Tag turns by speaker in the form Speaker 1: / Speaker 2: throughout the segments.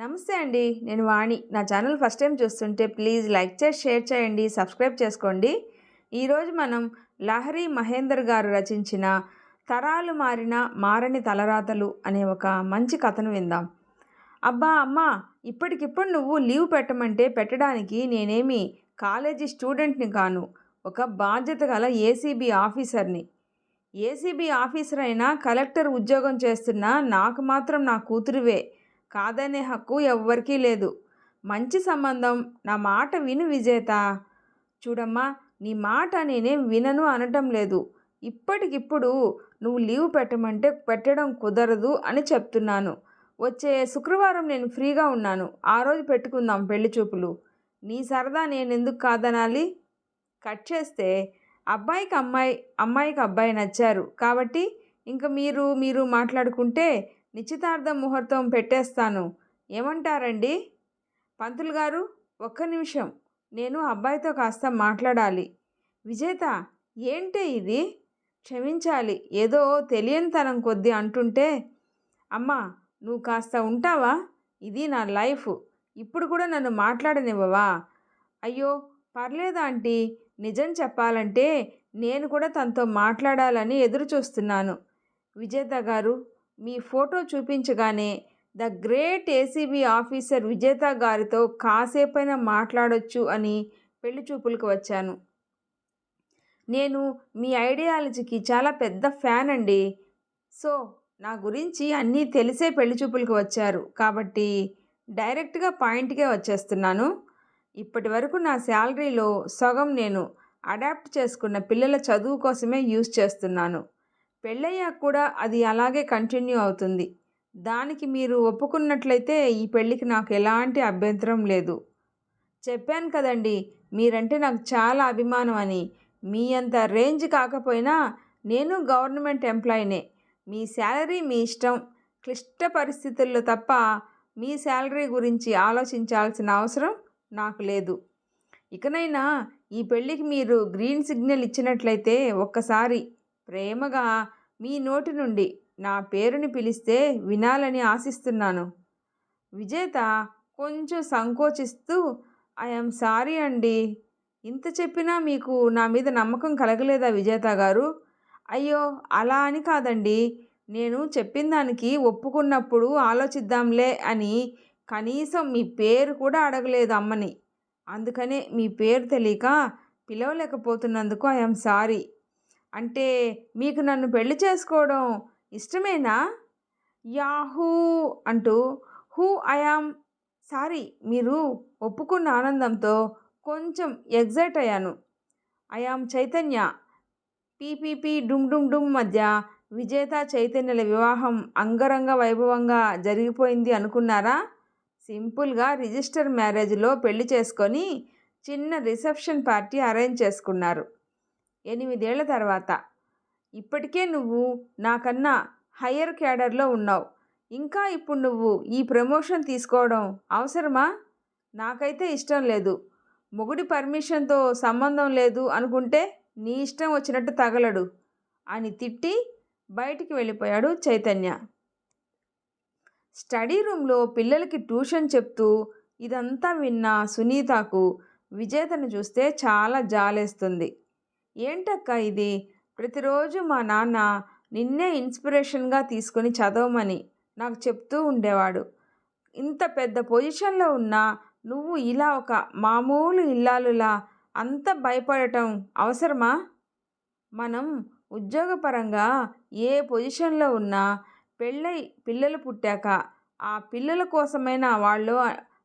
Speaker 1: నమస్తే అండి. నేను వాణి. నా ఛానల్ ఫస్ట్ టైం చూస్తుంటే ప్లీజ్ లైక్ చేసి, షేర్ చేయండి, సబ్స్క్రైబ్ చేసుకోండి. ఈరోజు మనం లహరి మహేందర్ గారు రచించిన 'తరాలు మారిన మారని తలరాతలు' అనే ఒక మంచి కథను విందాం. అబ్బా అమ్మా, ఇప్పటికిప్పుడు నువ్వు లీవ్ పెట్టమంటే పెట్టడానికి నేనేమి కాలేజీ స్టూడెంట్ని కాను. ఒక బాధ్యత గల ఏసీబీ ఆఫీసర్ని. ఏసీబీ ఆఫీసర్ అయినా కలెక్టర్ ఉద్యోగం చేస్తున్నా నాకు మాత్రం నా కూతురివే కాదనే హక్కు ఎవ్వరికీ లేదు. మంచి సంబంధం. నా మాట విను విజేత. చూడమ్మా, నీ మాట నేనేం వినను అనటం లేదు. ఇప్పటికిప్పుడు నువ్వు లీవ్ పెట్టమంటే పెట్టడం కుదరదు అని చెప్తున్నాను. వచ్చే శుక్రవారం నేను ఫ్రీగా ఉన్నాను. ఆ రోజు పెట్టుకుందాం పెళ్లి చూపులు. నీ సరదా నేనెందుకు కాదనాలి? కట్ చేస్తే అబ్బాయికి అమ్మాయి, అమ్మాయికి అబ్బాయి నచ్చారు కాబట్టి ఇంక మీరు మాట్లాడుకుంటే నిశ్చితార్థం ముహూర్తం పెట్టేస్తాను. ఏమంటారండి? పంతులు గారు, ఒక్క నిమిషం, నేను అబ్బాయితో కాస్త మాట్లాడాలి. విజేత, ఏంటే ఇది? క్షమించాలి, ఏదో తెలియనితనం కొద్దీ అంటుంటే. అమ్మా, నువ్వు కాస్త ఉంటావా? ఇది నా లైఫ్. ఇప్పుడు కూడా నన్ను మాట్లాడనివ్వవా? అయ్యో, పర్లేదు ఆంటీ. నిజం చెప్పాలంటే నేను కూడా తనతో మాట్లాడాలని ఎదురు చూస్తున్నాను. విజేత గారు, మీ ఫోటో చూపించగానే the great ACB officer Vijetha గారితో కాసేపైనా మాట్లాడొచ్చు అని పెళ్లి చూపులకు వచ్చాను. నేను మీ ఐడియాలజీకి చాలా పెద్ద ఫ్యాన్ అండి. సో నా గురించి అన్నీ తెలిసే పెళ్లి చూపులకు వచ్చారు కాబట్టి డైరెక్ట్గా పాయింట్కే వచ్చేస్తున్నాను. ఇప్పటి వరకు నా శాలరీలో సగం నేను అడాప్ట్ చేసుకున్న పిల్లల చదువు కోసమే యూజ్ చేస్తున్నాను. పెళ్ళయ్యాక కూడా అది అలాగే కంటిన్యూ అవుతుంది. దానికి మీరు ఒప్పుకున్నట్లయితే ఈ పెళ్ళికి నాకు ఎలాంటి అభ్యంతరం లేదు. చెప్పాను కదండి, మీరంటే నాకు చాలా అభిమానం అని. మీ అంత రేంజ్ కాకపోయినా నేను గవర్నమెంట్ ఎంప్లాయీనే. మీ శాలరీ మీ ఇష్టం. క్లిష్ట పరిస్థితుల్లో తప్ప మీ శాలరీ గురించి ఆలోచించాల్సిన అవసరం నాకు లేదు. ఇకనైనా ఈ పెళ్ళికి మీరు గ్రీన్ సిగ్నల్ ఇచ్చినట్లయితే ఒక్కసారి ప్రేమగా మీ నోటి నుండి నా పేరుని పిలిస్తే వినాలని ఆశిస్తున్నాను. విజేత కొంచెం సంకోచిస్తూ, ఐఎమ్ సారీ అండి. ఇంత చెప్పినా మీకు నా మీద నమ్మకం కలగలేదా విజేత గారు? అయ్యో, అలా అని కాదండి. నేను చెప్పిన దానికి ఒప్పుకున్నప్పుడు ఆలోచిద్దాంలే అని కనీసం మీ పేరు కూడా అడగలేదు అమ్మని. అందుకనే మీ పేరు తెలియక పిలవలేకపోతున్నందుకు ఐఎమ్ సారీ. అంటే మీకు నన్ను పెళ్లి చేసుకోవడం ఇష్టమేనా? యాహూ అంటూ హూ ఐయామ్ సారీ మీరు ఒప్పుకున్న ఆనందంతో కొంచెం ఎగ్జైట్ అయ్యాను. ఐయామ్ చైతన్య. పీపీపీ డుమ్ డుమ్ డుమ్ మధ్య విజేత చైతన్యల వివాహం అంగరంగ వైభవంగా జరిగిపోయింది అనుకున్నారా? సింపుల్గా రిజిస్టర్ మ్యారేజ్లో పెళ్లి చేసుకొని చిన్న రిసెప్షన్ పార్టీ అరేంజ్ చేసుకున్నారు. 8 ఏళ్ల తర్వాత. ఇప్పటికే నువ్వు నాకన్నా హయ్యర్ క్యాడర్లో ఉన్నావు. ఇంకా ఇప్పుడు నువ్వు ఈ ప్రమోషన్ తీసుకోవడం అవసరమా? నాకైతే ఇష్టం లేదు. మొగుడి పర్మిషన్తో సంబంధం లేదు అనుకుంటే నీ ఇష్టం వచ్చినట్టు తగలడు అని తిట్టి బయటికి వెళ్ళిపోయాడు చైతన్య. స్టడీ రూమ్లో పిల్లలకి ట్యూషన్ చెప్తూ ఇదంతా విన్న సునీతకు విజేతను చూస్తే చాలా జాలేస్తుంది. ఏంటక్క ఇది? ప్రతిరోజు మా నాన్న నిన్నే ఇన్స్పిరేషన్గా తీసుకొని చదవమని నాకు చెప్తూ ఉండేవాడు. ఇంత పెద్ద పొజిషన్లో ఉన్నా నువ్వు ఇలా ఒక మామూలు ఇల్లాలులా అంత భయపడటం అవసరమా? మనం ఉద్యోగపరంగా ఏ పొజిషన్లో ఉన్నా పెళ్ళై పిల్లలు పుట్టాక ఆ పిల్లల కోసమైనా వాళ్ళు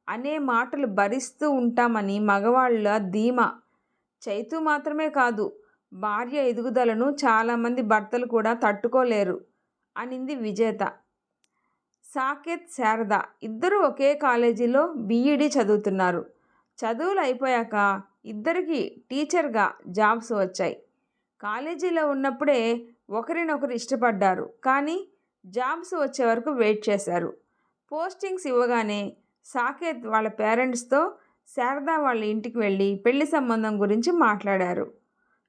Speaker 1: అనే మాటలు భరిస్తూ ఉంటామని మగవాళ్ళ ధీమా. చైతు మాత్రమే కాదు, భార్య ఎదుగుదలను చాలామంది భర్తలు కూడా తట్టుకోలేరు అనింది విజేత. సాకేత్, శారద ఇద్దరూ ఒకే కాలేజీలో బీఈడీ చదువుతున్నారు. చదువులు అయిపోయాక ఇద్దరికి టీచర్గా జాబ్స్ వచ్చాయి. కాలేజీలో ఉన్నప్పుడే ఒకరినొకరు ఇష్టపడ్డారు. కానీ జాబ్స్ వచ్చే వరకు వెయిట్ చేశారు. పోస్టింగ్స్ ఇవ్వగానే సాకేత్ వాళ్ళ పేరెంట్స్తో శారద వాళ్ళ ఇంటికి వెళ్ళి పెళ్లి సంబంధం గురించి మాట్లాడారు.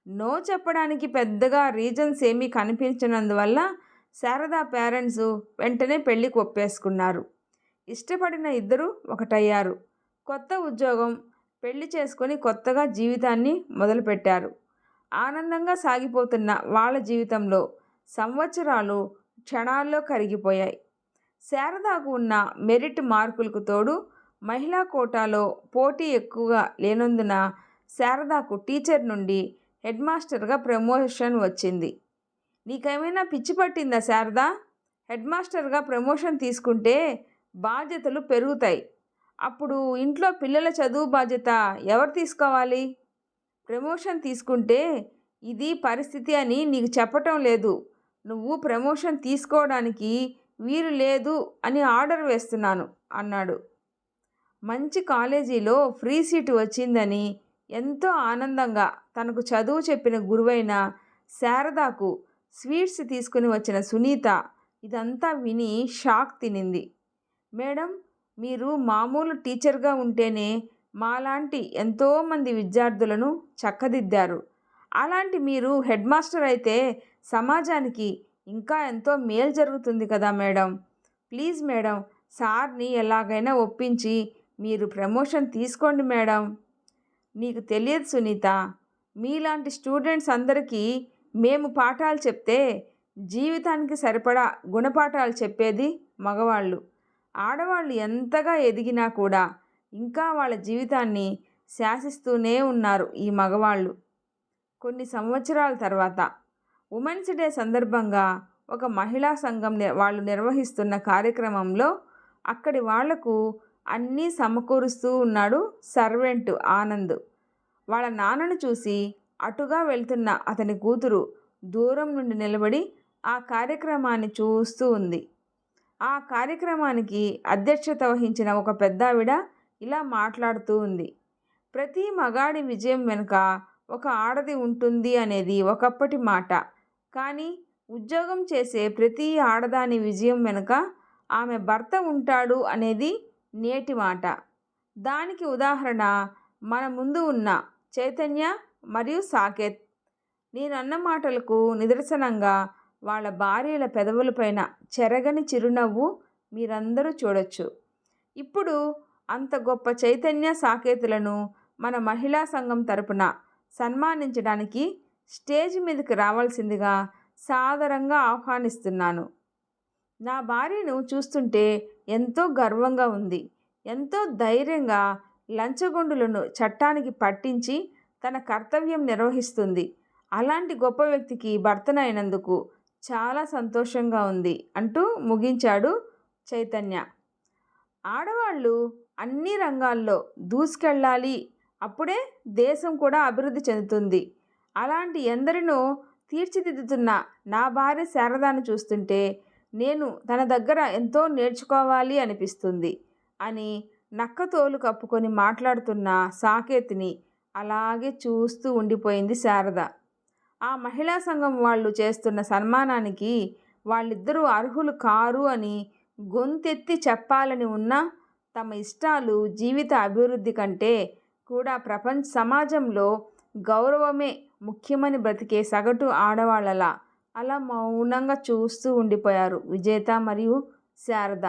Speaker 1: నో చెప్పడానికి పెద్దగా రీజన్స్ ఏమీ కనిపించనందువల్ల శారద పేరెంట్స్ వెంటనే పెళ్ళికి ఒప్పేసుకున్నారు. ఇష్టపడిన ఇద్దరు ఒకటయ్యారు. కొత్త ఉద్యోగం, పెళ్లి చేసుకొని కొత్తగా జీవితాన్ని మొదలుపెట్టారు. ఆనందంగా సాగిపోతున్న వాళ్ళ జీవితంలో సంవత్సరాలు క్షణాల్లో కరిగిపోయాయి. శారదాకు ఉన్న మెరిట్ మార్కులకు తోడు మహిళా కోటాలో పోటీ ఎక్కువగా లేనందున శారదాకు టీచర్ నుండి హెడ్ మాస్టర్గా ప్రమోషన్ వచ్చింది. నీకేమైనా పిచ్చి పట్టిందా శారదా? హెడ్ మాస్టర్గా ప్రమోషన్ తీసుకుంటే బాధ్యతలు పెరుగుతాయి. అప్పుడు ఇంట్లో పిల్లల చదువు బాధ్యత ఎవరు తీసుకోవాలి? ప్రమోషన్ తీసుకుంటే ఇది పరిస్థితి అని నీకు చెప్పటం లేదు. నువ్వు ప్రమోషన్ తీసుకోవడానికి వీలు లేదు అని ఆర్డర్ వేస్తున్నాను అన్నాడు. మంచి కాలేజీలో ఫ్రీ సీటు వచ్చిందని ఎంతో ఆనందంగా తనకు చదువు చెప్పిన గురువైన శారదాకు స్వీట్స్ తీసుకుని వచ్చిన సునీత ఇదంతా విని షాక్ తినింది. మేడం, మీరు మామూలు టీచర్గా ఉంటేనే మాలాంటి ఎంతోమంది విద్యార్థులను చక్కదిద్దారు. అలాంటి మీరు హెడ్ మాస్టర్ అయితే సమాజానికి ఇంకా ఎంతో మేలు జరుగుతుంది కదా మేడం. ప్లీజ్ మేడం, సార్ని ఎలాగైనా ఒప్పించి మీరు ప్రమోషన్ తీసుకోండి మేడం. నీకు తెలియదు సునీత, మీలాంటి స్టూడెంట్స్ అందరికీ మేము పాఠాలు చెప్తే జీవితానికి సరిపడా గుణపాఠాలు చెప్పేది మగవాళ్ళు. ఆడవాళ్ళు ఎంతగా ఎదిగినా కూడా ఇంకా వాళ్ళ జీవితాన్ని శాసిస్తూనే ఉన్నారు ఈ మగవాళ్ళు. కొన్ని సంవత్సరాల తర్వాత ఉమెన్స్ డే సందర్భంగా ఒక మహిళా సంఘం వాళ్ళు నిర్వహిస్తున్న కార్యక్రమంలో అక్కడి వాళ్లకు అన్నీ సమకూరుస్తూ ఉన్నాడు సర్వెంట్ ఆనంద్. వాళ్ళ నాన్నను చూసి అటుగా వెళ్తున్న అతని కూతురు దూరం నుండి నిలబడి ఆ కార్యక్రమాన్ని చూస్తూ ఉంది. ఆ కార్యక్రమానికి అధ్యక్షత వహించిన ఒక పెద్దావిడ ఇలా మాట్లాడుతూ ఉంది. ప్రతి మగాడి విజయం వెనుక ఒక ఆడది ఉంటుంది అనేది ఒకప్పటి మాట. కానీ ఉద్యోగం చేసే ప్రతి ఆడదాని విజయం వెనుక ఆమె భర్త ఉంటాడు అనేది నేటి మాట. దానికి ఉదాహరణ మన ముందు ఉన్న చైతన్య మరియు సాకేత్. నేనన్న మాటలకు నిదర్శనంగా వాళ్ళ భార్యల పెదవులపైన చెరగని చిరునవ్వు మీరందరూ చూడొచ్చు. ఇప్పుడు అంత గొప్ప చైతన్య సాకేతులను మన మహిళా సంఘం తరపున సన్మానించడానికి స్టేజ్ మీదకి రావాల్సిందిగా సాదరంగా ఆహ్వానిస్తున్నాను. నా భార్యను చూస్తుంటే ఎంతో గర్వంగా ఉంది. ఎంతో ధైర్యంగా లంచగొండులను చట్టానికి పట్టించి తన కర్తవ్యం నిర్వహిస్తుంది. అలాంటి గొప్ప వ్యక్తికి భర్తనైనందుకు చాలా సంతోషంగా ఉంది అంటూ ముగించాడు చైతన్య. ఆడవాళ్ళు అన్ని రంగాల్లో దూసుకెళ్ళాలి, అప్పుడే దేశం కూడా అభివృద్ధి చెందుతుంది. అలాంటి ఎందరినో తీర్చిదిద్దుతున్న నా భార్య శారదాను చూస్తుంటే నేను తన దగ్గర ఎంతో నేర్చుకోవాలి అనిపిస్తుంది అని నక్కతోలు కప్పుకొని మాట్లాడుతున్న సాకేత్ని అలాగే చూస్తూ ఉండిపోయింది శారద. ఆ మహిళా సంఘం వాళ్ళు చేస్తున్న సన్మానానికి వాళ్ళిద్దరూ అర్హులు కారు అని గొంతెత్తి చెప్పాలని ఉన్నా తమ ఇష్టాలు జీవిత అభివృద్ధి కంటే కూడా ప్రపంచ సమాజంలో గౌరవమే ముఖ్యమని బ్రతికే సగటు ఆడవాళ్ళలా అలా మౌనంగా చూస్తూ ఉండిపోయారు విజేత మరియు శారద.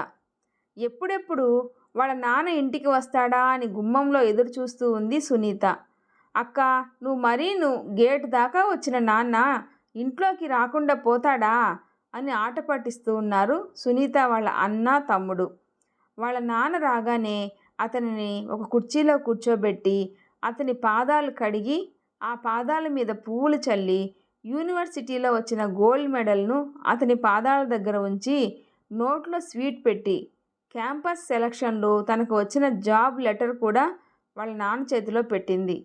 Speaker 1: ఎప్పుడెప్పుడు వాళ్ళ నాన్న ఇంటికి వస్తాడా అని గుమ్మంలో ఎదురు చూస్తూ ఉంది సునీత. అక్క, నువ్వు గేట్ దాకా వచ్చిన నాన్న ఇంట్లోకి రాకుండా పోతాడా అని ఆట పట్టిస్తూ ఉన్నారు సునీత వాళ్ళ అన్న తమ్ముడు. వాళ్ళ నాన్న రాగానే అతనిని ఒక కుర్చీలో కూర్చోబెట్టి అతని పాదాలు కడిగి ఆ పాదాల మీద పువ్వులు చల్లి యూనివర్సిటీలో వచ్చిన గోల్డ్ మెడల్ను అతని పాదాల దగ్గర ఉంచి నోట్లో స్వీట్ పెట్టి క్యాంపస్ సెలక్షన్లో తనకు వచ్చిన జాబ్ లెటర్ కూడా వాళ్ళ నాన్న చేతిలో పెట్టింది.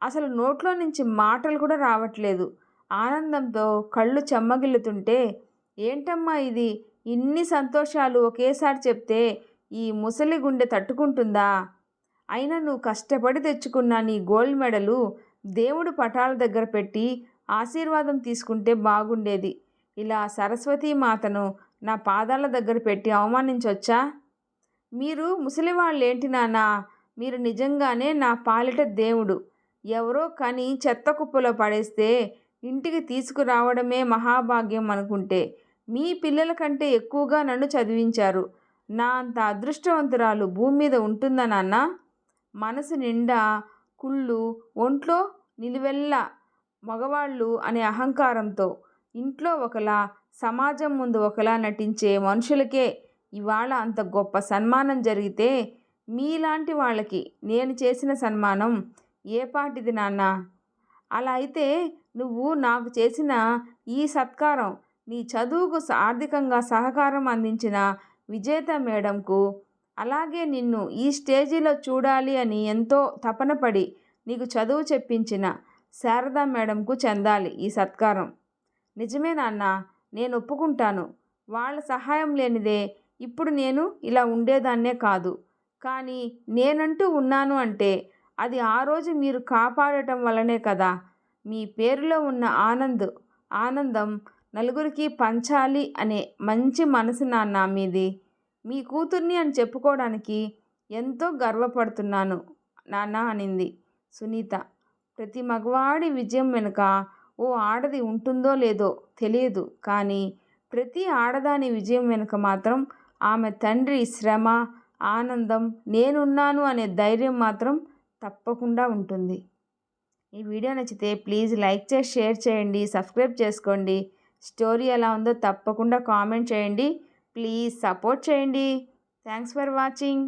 Speaker 1: అసలు నోట్లో నుంచి మాటలు కూడా రావట్లేదు. ఆనందంతో కళ్ళు చెమ్మగిల్లుతుంటే, ఏంటమ్మా ఇది, ఇన్ని సంతోషాలు ఒకేసారి చెప్తే ఈ ముసలి గుండె తట్టుకుంటుందా? అయినా నువ్వు కష్టపడి తెచ్చుకున్న నీ గోల్డ్ మెడలు దేవుడు పటాల దగ్గర పెట్టి ఆశీర్వాదం తీసుకుంటే బాగుండేది. ఇలా సరస్వతీ మాతను నా పాదాల దగ్గర పెట్టి అవమానించొచ్చా? మీరు ముసలివాళ్ళేంటి నాన్నా, మీరు నిజంగానే నా పాలిట దేవుడు. ఎవరో కని చెత్త కుప్పలో పడేస్తే ఇంటికి తీసుకురావడమే మహాభాగ్యం అనుకుంటే మీ పిల్లల కంటే ఎక్కువగా నన్ను చదివించారు. నా అంత అదృష్టవంతురాలు భూమి మీద ఉంటుందా నాన్న? మనసు నిండా కుళ్ళు, ఒంట్లో నిలువెల్లా మగవాళ్ళు అనే అహంకారంతో ఇంట్లో ఒకలా, సమాజం ముందు ఒకలా నటించే మనుషులకే ఇవాళ అంత గొప్ప సన్మానం జరిగితే మీలాంటి వాళ్ళకి నేను చేసిన సన్మానం ఏ పాటిది నాన్న? అలా అయితే నువ్వు నాకు చేసిన ఈ సత్కారం నీ చదువుకు ఆర్థికంగా సహకారం అందించిన విజేత మేడంకు, అలాగే నిన్ను ఈ స్టేజీలో చూడాలి అని ఎంతో తపనపడి నీకు చదువు చెప్పించిన శారదా మేడంకు చెందాలి ఈ సత్కారం. నిజమే నాన్న, నేను ఒప్పుకుంటాను. వాళ్ళ సహాయం లేనిదే ఇప్పుడు నేను ఇలా ఉండేదాన్నే కాదు. కానీ నేనంటూ ఉన్నాను అంటే అది ఆ రోజు మీరు కాపాడటం వల్లనే కదా. మీ పేరులో ఉన్న ఆనందం నలుగురికి పంచాలి అనే మంచి మనసు నాన్న మీది. మీ కూతుర్ని అని చెప్పుకోవడానికి ఎంతో గర్వపడుతున్నాను నాన్న అనింది సునీత. ప్రతి మగవాడి విజయం వెనుక ఓ ఆడది ఉంటుందో లేదో తెలియదు, కానీ ప్రతి ఆడదాని విజయం వెనుక మాత్రం ఆమె తండ్రి శ్రమ, ఆనందం, నేనున్నాను అనే ధైర్యం మాత్రం తప్పకుండా ఉంటుంది. ఈ వీడియో నచ్చితే ప్లీజ్ లైక్ చేసి షేర్ చేయండి, సబ్స్క్రైబ్ చేసుకోండి. స్టోరీ ఎలా ఉందో తప్పకుండా కామెంట్ చేయండి. ప్లీజ్ సపోర్ట్ చేయండి. Thanks for watching.